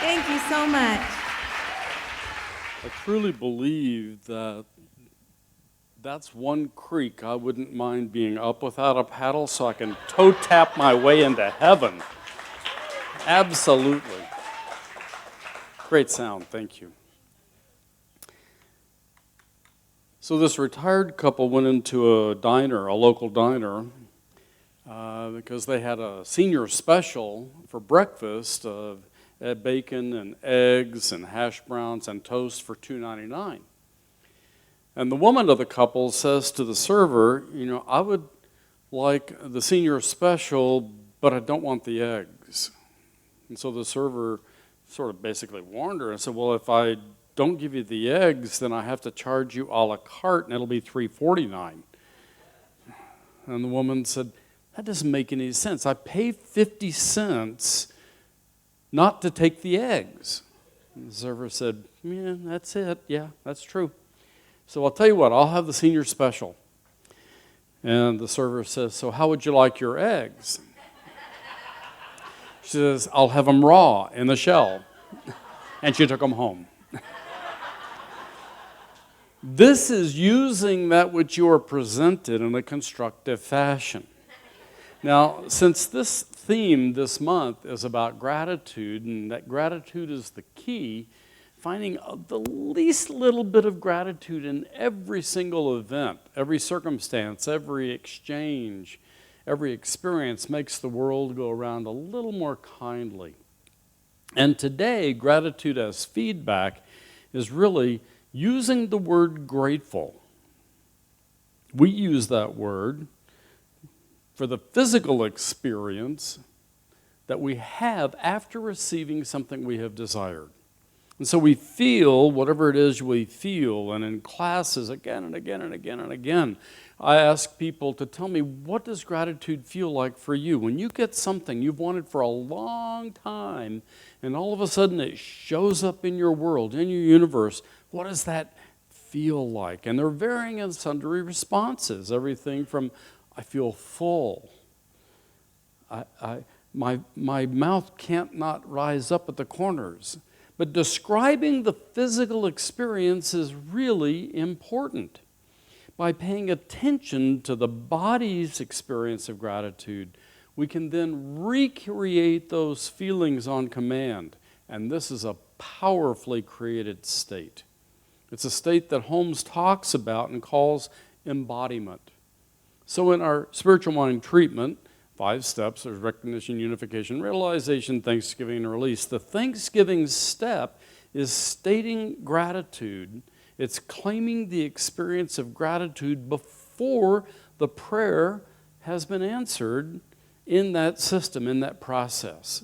Thank you so much. I truly believe that that's one creek I wouldn't mind being up without a paddle so I can toe tap my way into heaven. Absolutely. Great sound, thank you. So this retired couple went into a diner, a local diner, because they had a senior special for breakfast of bacon and eggs and hash browns and toast for $2.99. And the woman of the couple says to the server, I would like the senior special, but I don't want the eggs. And so the server sort of basically warned her and said, well, if I don't give you the eggs, then I have to charge you a la carte, and it'll be $3.49. And the woman said, that doesn't make any sense. I pay 50 cents not to take the eggs. And the server said, yeah, that's it. Yeah, that's true. So I'll tell you what, I'll have the senior special. And the server says, so how would you like your eggs? She says, I'll have them raw in the shell. And she took them home. This is using that which you are presented in a constructive fashion. Now, since this theme this month is about gratitude, and that gratitude is the key, finding the least little bit of gratitude in every single event, every circumstance, every exchange, every experience makes the world go around a little more kindly. And today, gratitude as feedback is really using the word grateful. We use that word for the physical experience that we have after receiving something we have desired. And so we feel whatever it is we feel, and in classes again and again and again and again, I ask people to tell me, what does gratitude feel like for you? When you get something you've wanted for a long time, and all of a sudden it shows up in your world, in your universe, what does that feel like? And they're varying and sundry responses, everything from, I feel full, my mouth can't not rise up at the corners. But describing the physical experience is really important. By paying attention to the body's experience of gratitude, we can then recreate those feelings on command. And this is a powerfully created state. It's a state that Holmes talks about and calls embodiment. So in our spiritual mind treatment, 5 steps, there's recognition, unification, realization, thanksgiving, and release. The thanksgiving step is stating gratitude. It's claiming the experience of gratitude before the prayer has been answered in that system, in that process.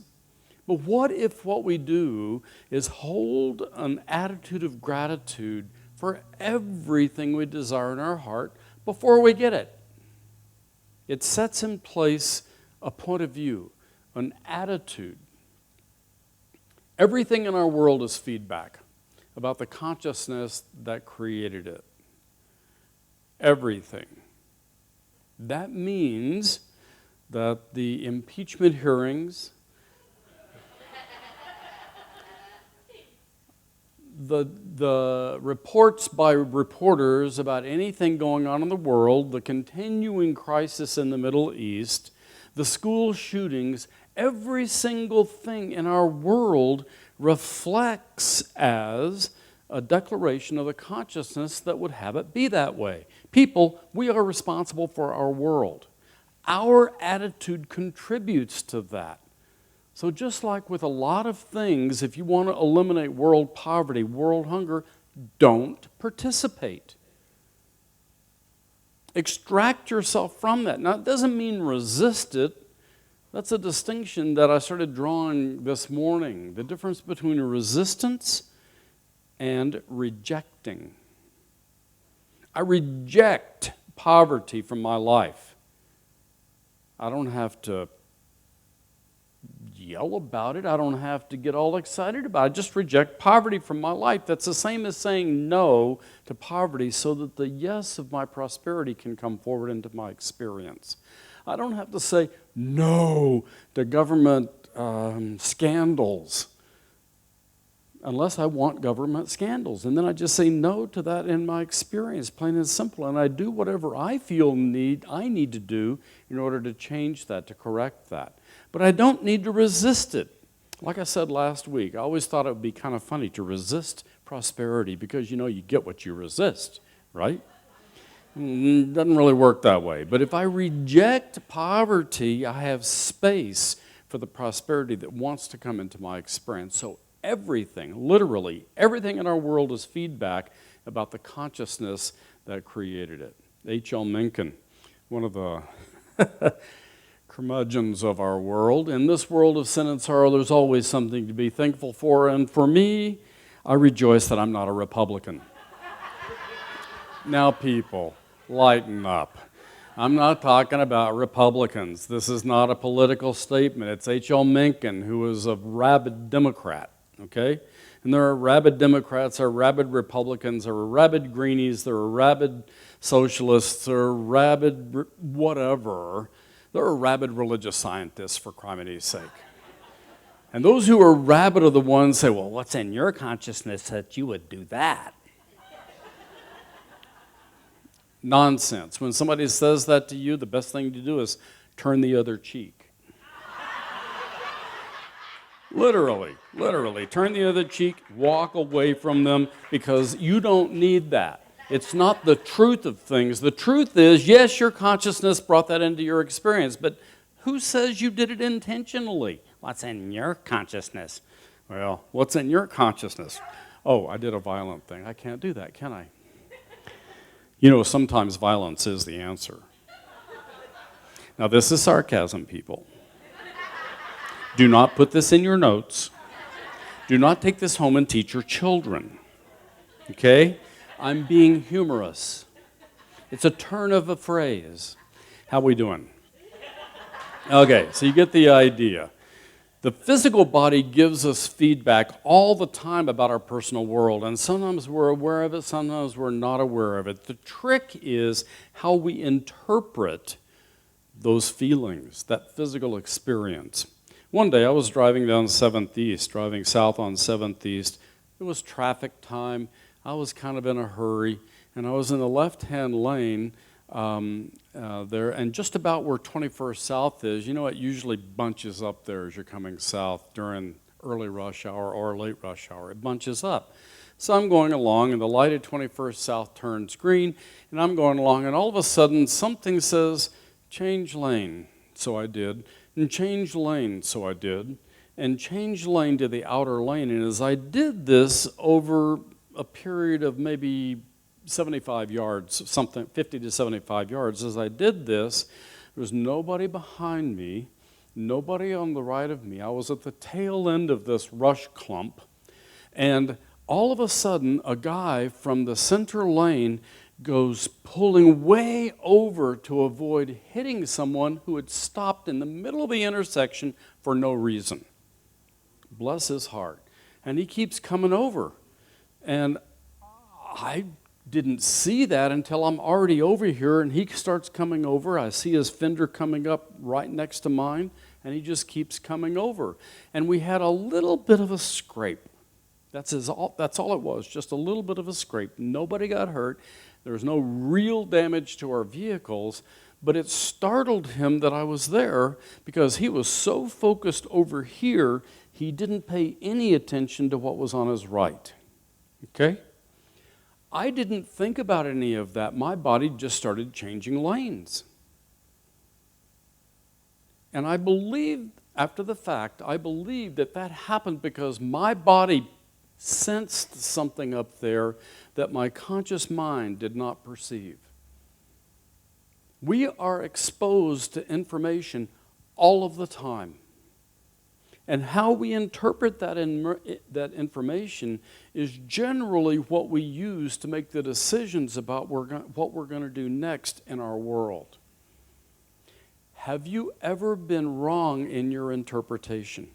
But what if what we do is hold an attitude of gratitude for everything we desire in our heart before we get it? It sets in place a point of view, an attitude. Everything in our world is feedback about the consciousness that created it. Everything. That means that the impeachment hearings, the reports by reporters about anything going on in the world, the continuing crisis in the Middle East, the school shootings, every single thing in our world reflects as a declaration of the consciousness that would have it be that way. People, we are responsible for our world. Our attitude contributes to that. So just like with a lot of things, if you want to eliminate world poverty, world hunger, don't participate. Extract yourself from that. Now, it doesn't mean resist it. That's a distinction that I started drawing this morning. The difference between resistance and rejecting. I reject poverty from my life. I don't have to yell about it. I don't have to get all excited about it. I just reject poverty from my life. That's the same as saying no to poverty so that the yes of my prosperity can come forward into my experience. I don't have to say no to government scandals unless I want government scandals. And then I just say no to that in my experience, plain and simple. And I do whatever I feel I need to do in order to change that, to correct that. But I don't need to resist it. Like I said last week, I always thought it would be kind of funny to resist prosperity because, you get what you resist, right? It doesn't really work that way. But if I reject poverty, I have space for the prosperity that wants to come into my experience. So everything, literally everything in our world is feedback about the consciousness that created it. H.L. Mencken, one of the curmudgeons of our world. In this world of sin and sorrow, there's always something to be thankful for. And for me, I rejoice that I'm not a Republican. Now, people, lighten up. I'm not talking about Republicans. This is not a political statement. It's H.L. Mencken, who was a rabid Democrat, okay? And there are rabid Democrats, there are rabid Republicans, there are rabid Greenies, there are rabid socialists, there are rabid whatever. There are rabid religious scientists, for criminy's sake. And those who are rabid are the ones who say, well, what's in your consciousness that you would do that? Nonsense. When somebody says that to you, the best thing to do is turn the other cheek. Literally, turn the other cheek, walk away from them, because you don't need that. It's not the truth of things. The truth is, yes, your consciousness brought that into your experience, but who says you did it intentionally? What's in your consciousness? Well, what's in your consciousness? Oh, I did a violent thing. I can't do that, can I? Sometimes violence is the answer. Now, this is sarcasm, people. Do not put this in your notes. Do not take this home and teach your children. Okay? I'm being humorous. It's a turn of a phrase. How we doing? Okay, so you get the idea. The physical body gives us feedback all the time about our personal world, and sometimes we're aware of it, sometimes we're not aware of it. The trick is how we interpret those feelings, that physical experience. One day I was driving down 7th East, driving south on 7th East. It was traffic time. I was kind of in a hurry, and I was in the left-hand lane there, and just about where 21st South is, it usually bunches up there as you're coming south during early rush hour or late rush hour. It bunches up. So I'm going along, and the light at 21st South turns green, and I'm going along, and all of a sudden something says, change lane. So I did, and change lane. So I did, and change lane to the outer lane. And as I did this over a period of maybe 75 yards, something 50 to 75 yards. As I did this, there was nobody behind me, nobody on the right of me. I was at the tail end of this rush clump, and all of a sudden, a guy from the center lane goes pulling way over to avoid hitting someone who had stopped in the middle of the intersection for no reason. Bless his heart. And he keeps coming over. And I didn't see that until I'm already over here, and he starts coming over. I see his fender coming up right next to mine, and he just keeps coming over. And we had a little bit of a scrape. That's all it was, just a little bit of a scrape. Nobody got hurt. There was no real damage to our vehicles, but it startled him that I was there because he was so focused over here, he didn't pay any attention to what was on his right. Okay? I didn't think about any of that. My body just started changing lanes. And I believe, after the fact, I believe that happened because my body sensed something up there that my conscious mind did not perceive. We are exposed to information all of the time. And how we interpret that information is generally what we use to make the decisions about what we're going to do next in our world. Have you ever been wrong in your interpretation?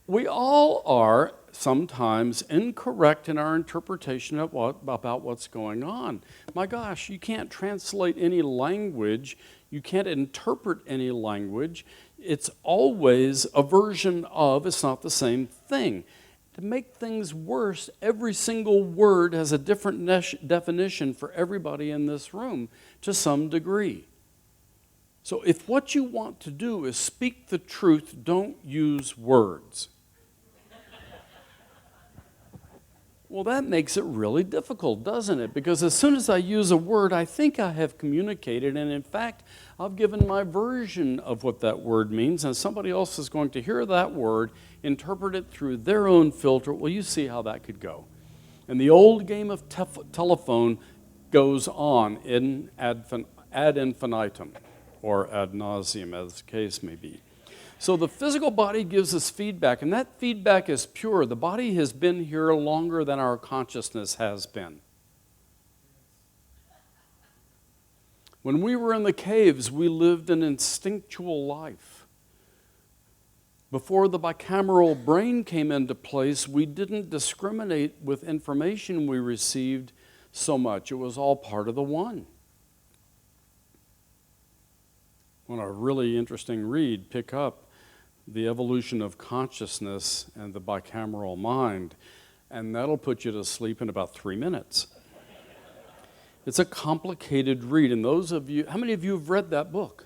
We all are sometimes incorrect in our interpretation of about what's going on. My gosh, you can't translate any language. You can't interpret any language. It's always a version of, it's not the same thing. To make things worse, every single word has a different definition for everybody in this room to some degree. So if what you want to do is speak the truth, don't use words. Well, that makes it really difficult, doesn't it? Because as soon as I use a word, I think I have communicated, and in fact, I've given my version of what that word means, and somebody else is going to hear that word, interpret it through their own filter. Well, you see how that could go. And the old game of telephone goes on in ad infinitum, or ad nauseum, as the case may be. So the physical body gives us feedback, and that feedback is pure. The body has been here longer than our consciousness has been. When we were in the caves, we lived an instinctual life. Before the bicameral brain came into place, we didn't discriminate with information we received so much. It was all part of the one. On a really interesting read, pick up The Evolution of Consciousness and the Bicameral Mind, and that'll put you to sleep in about 3 minutes. It's a complicated read, and those of you, how many of you have read that book?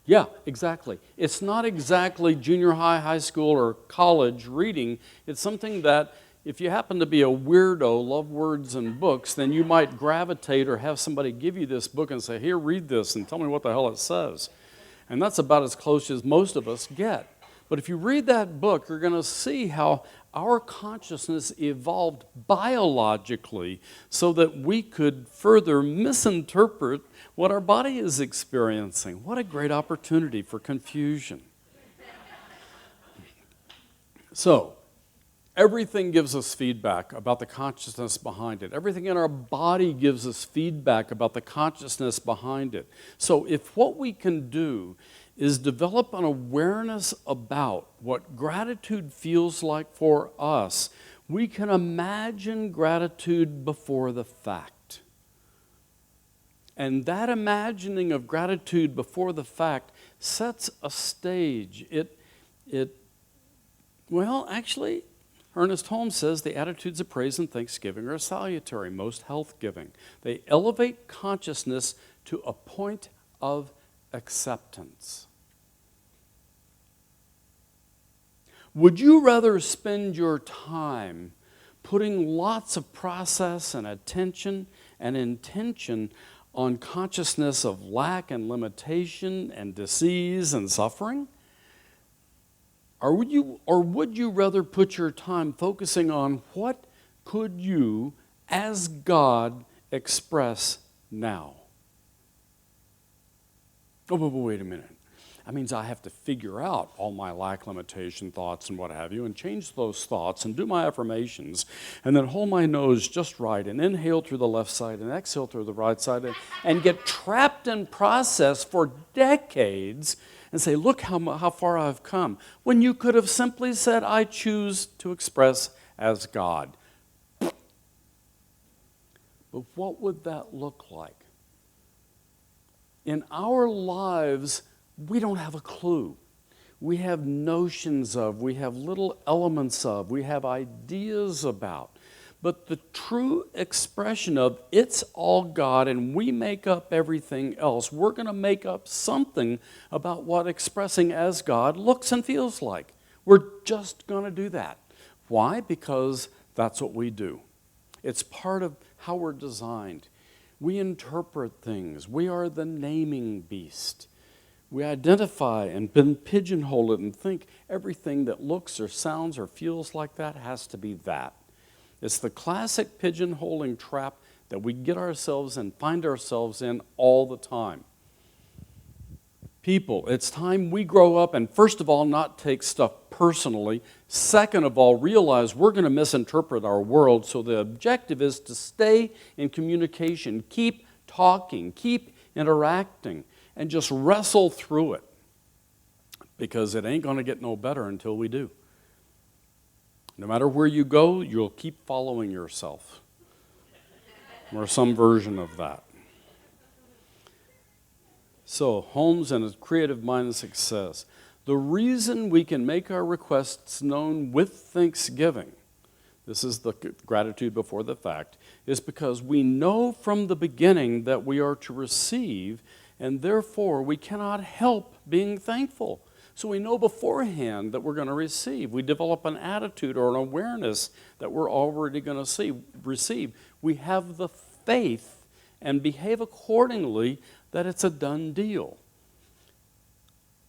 Yeah, exactly. It's not exactly junior high, high school, or college reading. It's something that if you happen to be a weirdo, love words and books, then you might gravitate or have somebody give you this book and say, here, read this and tell me what the hell it says. And that's about as close as most of us get. But if you read that book, you're going to see how our consciousness evolved biologically so that we could further misinterpret what our body is experiencing. What a great opportunity for confusion. So, everything gives us feedback about the consciousness behind it. Everything in our body gives us feedback about the consciousness behind it. So if what we can do is develop an awareness about what gratitude feels like for us, we can imagine gratitude before the fact. And that imagining of gratitude before the fact sets a stage. Actually, Ernest Holmes says the attitudes of praise and thanksgiving are salutary, most health-giving. They elevate consciousness to a point of acceptance. Would you rather spend your time putting lots of process and attention and intention on consciousness of lack and limitation and disease and suffering? Or would you rather put your time focusing on what could you, as God, express now? Oh, but wait a minute. That means I have to figure out all my lack, limitation, thoughts, and what have you, and change those thoughts and do my affirmations, and then hold my nose just right, and inhale through the left side and exhale through the right side, and get trapped in process for decades and say, look how far I've come, when you could have simply said, I choose to express as God. But what would that look like? In our lives, we don't have a clue. We have notions of, we have little elements of, we have ideas about. But the true expression of it's all God and we make up everything else, we're going to make up something about what expressing as God looks and feels like. We're just going to do that. Why? Because that's what we do. It's part of how we're designed. We interpret things. We are the naming beast. We identify and pigeonhole it and think everything that looks or sounds or feels like that has to be that. It's the classic pigeonholing trap that we get ourselves and find ourselves in all the time. People, it's time we grow up and first of all not take stuff personally. Second of all, realize we're going to misinterpret our world, so the objective is to stay in communication, keep talking, keep interacting, and just wrestle through it, because it ain't going to get no better until we do. No matter where you go, you'll keep following yourself, or some version of that. So, Holmes and his creative mind and success. The reason we can make our requests known with thanksgiving, this is the gratitude before the fact, is because we know from the beginning that we are to receive, and therefore we cannot help being thankful. So we know beforehand that we're going to receive. We develop an attitude or an awareness that we're already going to receive. We have the faith and behave accordingly that it's a done deal.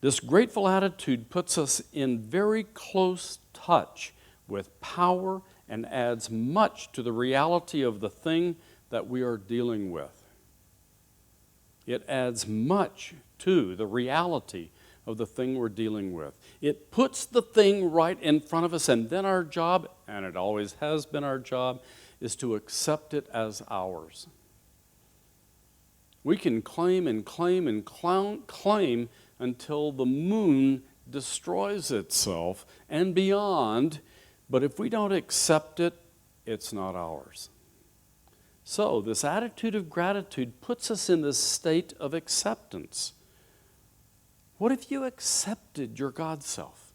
This grateful attitude puts us in very close touch with power and adds much to the reality of the thing that we are dealing with. It adds much to the reality of the thing we're dealing with. It puts the thing right in front of us, and then our job, and it always has been our job, is to accept it as ours. We can claim and claim and claim until the moon destroys itself and beyond, but if we don't accept it, it's not ours. So this attitude of gratitude puts us in this state of acceptance. What if you accepted your God self?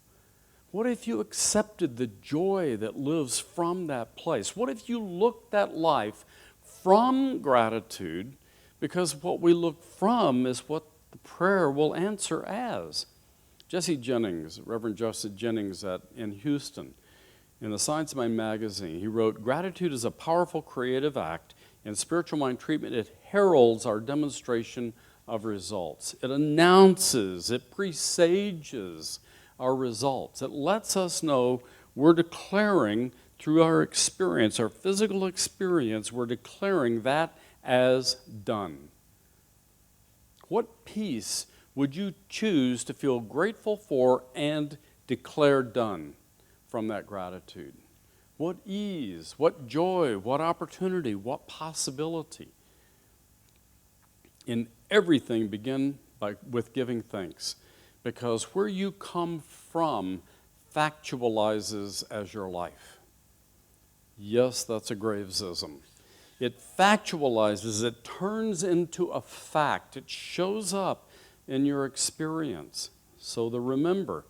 What if you accepted the joy that lives from that place? What if you looked at life from gratitude? Because what we look from is what the prayer will answer as. Jesse Jennings, Reverend Jesse Jennings in Houston, in the Science of Mind magazine, he wrote, "Gratitude is a powerful creative act. In spiritual mind treatment, it heralds our demonstration of results. It announces, it presages our results. It lets us know we're declaring through our experience, our physical experience, we're declaring that as done." What peace would you choose to feel grateful for and declare done from that gratitude? What ease, what joy, what opportunity, what possibility? In everything, begin with giving thanks, because where you come from factualizes as your life. Yes, that's a Gravesism. It factualizes, it turns into a fact. It shows up in your experience. So a reminder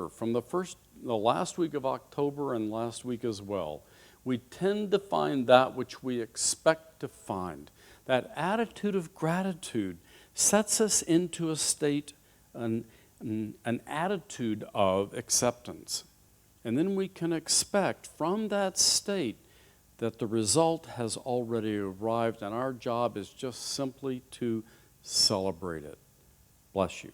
from the last week of October and last week as well, we tend to find that which we expect to find. That attitude of gratitude sets us into a state, an attitude of acceptance. And then we can expect from that state that the result has already arrived, and our job is just simply to celebrate it. Bless you.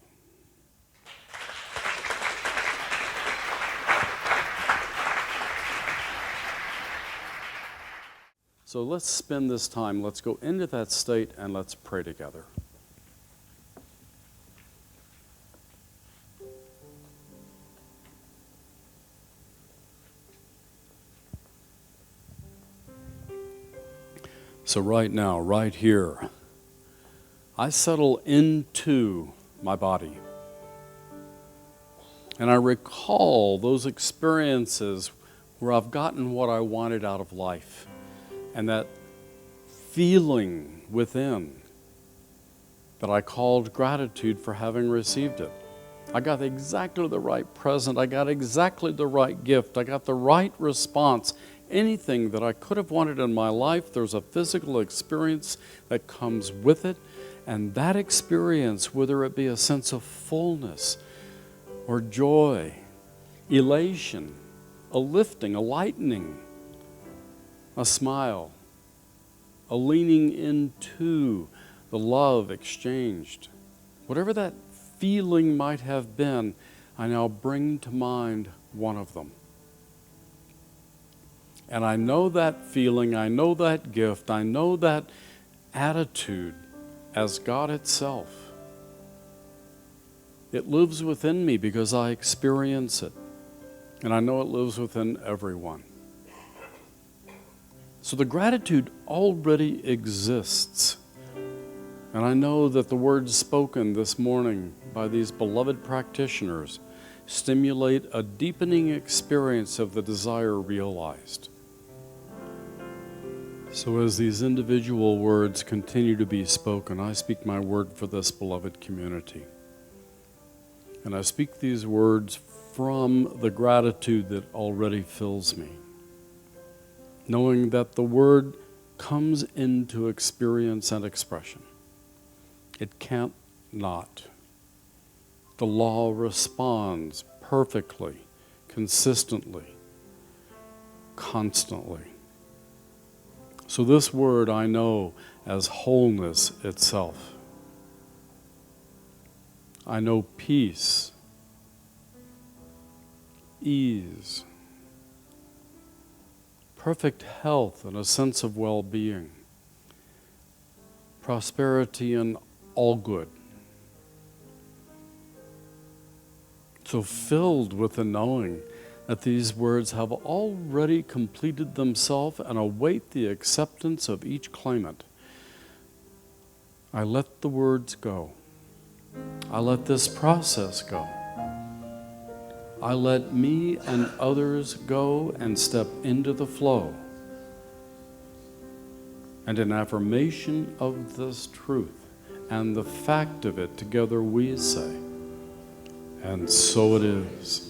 So let's spend this time, let's go into that state and let's pray together. So right now, right here, I settle into my body. And I recall those experiences where I've gotten what I wanted out of life. And that feeling within that I called gratitude for having received it. I got exactly the right present. I got exactly the right gift. I got the right response. Anything that I could have wanted in my life, there's a physical experience that comes with it. And that experience, whether it be a sense of fullness or joy, elation, a lifting, a lightening, a smile, a leaning into the love exchanged. Whatever that feeling might have been, I now bring to mind one of them. And I know that feeling, I know that gift, I know that attitude as God itself. It lives within me because I experience it. And I know it lives within everyone. So the gratitude already exists. And I know that the words spoken this morning by these beloved practitioners stimulate a deepening experience of the desire realized. So as these individual words continue to be spoken, I speak my word for this beloved community. And I speak these words from the gratitude that already fills me, knowing that the word comes into experience and expression. It can't not. The law responds perfectly, consistently, constantly. So this word I know as wholeness itself. I know peace, ease, perfect health and a sense of well-being, prosperity and all good. So filled with the knowing that these words have already completed themselves and await the acceptance of each claimant, I let the words go. I let this process go. I let me and others go and step into the flow. And in affirmation of this truth and the fact of it, together we say, and so it is.